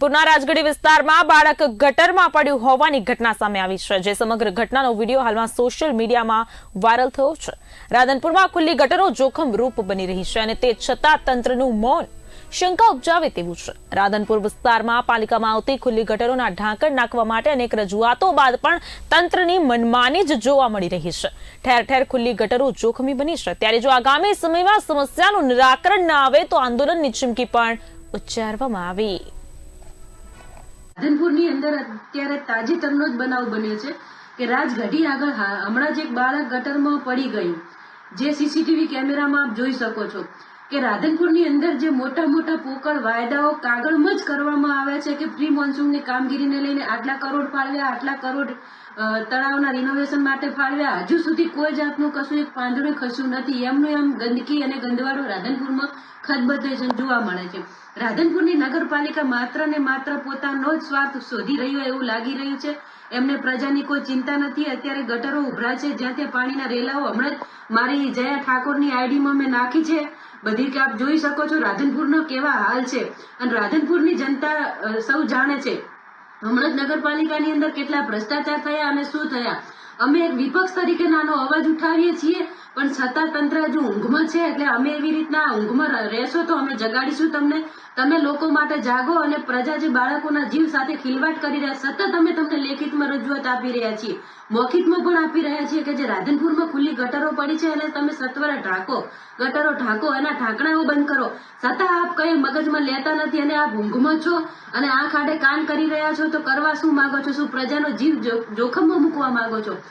પૂર્ણા રાજગઢી વિસ્તારમાં બાળક ગટરમાં પડ્યું હોવાની ઘટના સામે આવી છે, જે સમગ્ર ઘટનાનો વિડીયો હાલમાં સોશિયલ મીડિયામાં વાયરલ થયો છે। રાધનપુરમાં ખુલ્લી ગટરો જોખમરૂપ બની રહી છે અને તે છતાં તંત્રનું મૌન શંકા ઉપજાવે તેવું છે। રાધનપુર વિસ્તારમાં પાલિકામાં આવતી ખુલ્લી ગટરોના ઢાંકણ નાખવા માટે અનેક રજૂઆતો બાદ પણ તંત્રની મનમાની જ જોવા મળી રહી છે। ઠેર ઠેર ખુલ્લી ગટરો જોખમી બની છે, ત્યારે જો આગામી સમયમાં સમસ્યાનું નિરાકરણ ન આવે તો આંદોલનની ચીમકી પણ ઉચ્ચારવામાં આવી। રાધનપુરની અંદર અત્યારે તાજેતરનો જ બનાવ બન્યો છે કે રાજગઢી આગળ હમણાં જ એક બાળક ગટરમાં પડી ગયું, જે સીસીટીવી કેમેરામાં આપ જોઈ શકો છો કે રાધનપુરની અંદર જે મોટા મોટા પોકળ વાયદાઓ કાગળમાં જ કરવામાં આવ્યા છે કે પ્રી મોન્સૂનની કામગીરીને લઈને આટલા કરોડ ફાળવ્યા, આટલા કરોડ તળાવના રિનોવેશન માટે ફાળવ્યા, હજુ સુધી કોઈ જાતનું કશું એક પાંદડું ખસ્યું નથી। એમનું એમ ગંદકી અને ગંદવાડો રાધનપુરમાં ખદબદે જોવા મળે છે। રાધનપુરની નગરપાલિકા માત્ર ને માત્ર પોતાનો જ સ્વાર્થ શોધી રહ્યો એવું લાગી રહ્યું છે। એમને પ્રજાની કોઈ ચિંતા નથી। અત્યારે ગટરો ઉભરા છે, જ્યાં ત્યાં પાણીના રેલાઓ હમણાં જ મારી જયા ઠાકોરની આઈડીમાં મેં નાખી છે, બધી કે આપ જોઈ શકો છો રાધનપુરનો કેવા હાલ છે અને રાધનપુરની જનતા સૌ જાણે છે હમણાં જ નગરપાલિકાની અંદર કેટલા ભ્રષ્ટાચાર થયા અને શું થયા। અમે એક વિપક્ષ તરીકે નાનો અવાજ ઉઠાવીએ છીએ, પણ છતાં તંત્ર હજુ ઊંઘમાં છે, એટલે અમે એવી રીતના ઊંઘમાં રહેશો તો અમે જગાડીશું તમને। તમે લોકો માટે જાગો અને પ્રજા જે બાળકોના જીવ સાથે ખિલવાડ કરી રહ્યા, સતત અમે તમને લેખિતમાં રજૂઆત આપી રહ્યા છીએ, મૌખિકમાં પણ આપી રહ્યા છીએ કે જે રાધનપુરમાં ખુલ્લી ગટરો પડી છે એને તમે સત્વરે ઢાંકો, ગટરો ઢાંકો, એના ઢાંકણાઓ બંધ કરો। છતાં આપ કઈ મગજમાં લેતા નથી અને આપ ઊંઘમાં છો અને આંખ આડે કાન કરી રહ્યા છો, તો કરવા શું માંગો છો? શું પ્રજાનો જીવ જોખમમાં મૂકવા માંગો છો?